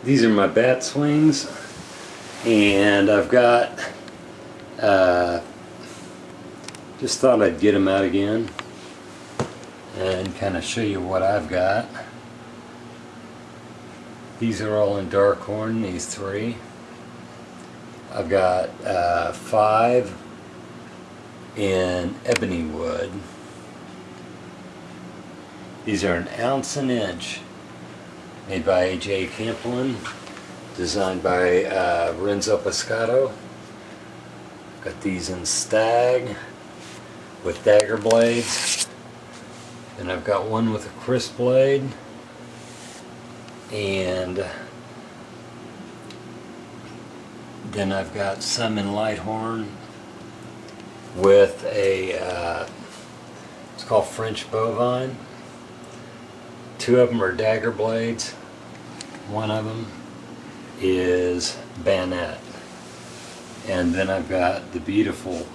These are my bat swings, and I've got, just thought I'd get them out again and kind of show you what I've got. These are all in dark horn, these three. I've got 5 in ebony wood. These are 1 ounce an inch, made by AGA Camcorder, designed by Renzo Pescato. Got these in stag with dagger blades, and I've got one with a crisp blade, and then I've got some in light horn with a it's called French bovine. 2 of them are dagger blades. One of them is bayonet. And then I've got the beautiful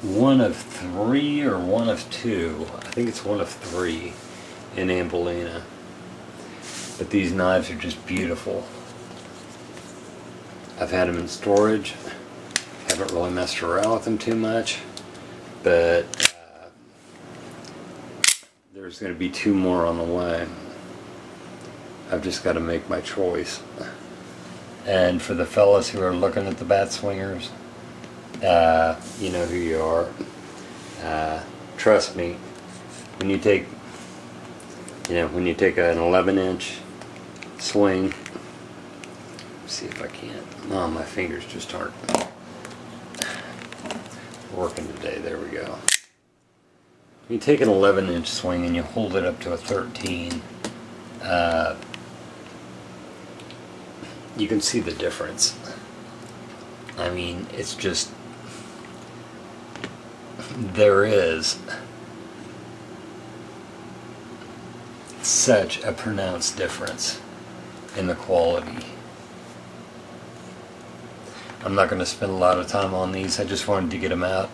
1 of 3 or 1 of 2. I think it's 1 of 3 in Ambolina. But these knives are just beautiful. I've had them in storage. Haven't really messed around with them too much. But there's going to be 2 more on the way. I've just got to make my choice. And for the fellas who are looking at the bat swingers, you know who you are. Trust me, when you take an 11-inch swing, let's see if I can. Oh, my fingers just aren't working today. There we go. You take an 11-inch swing and you hold it up to a 13, you can see the difference. I mean, it's just, there is such a pronounced difference in the quality. I'm not going to spend a lot of time on these. I just wanted to get them out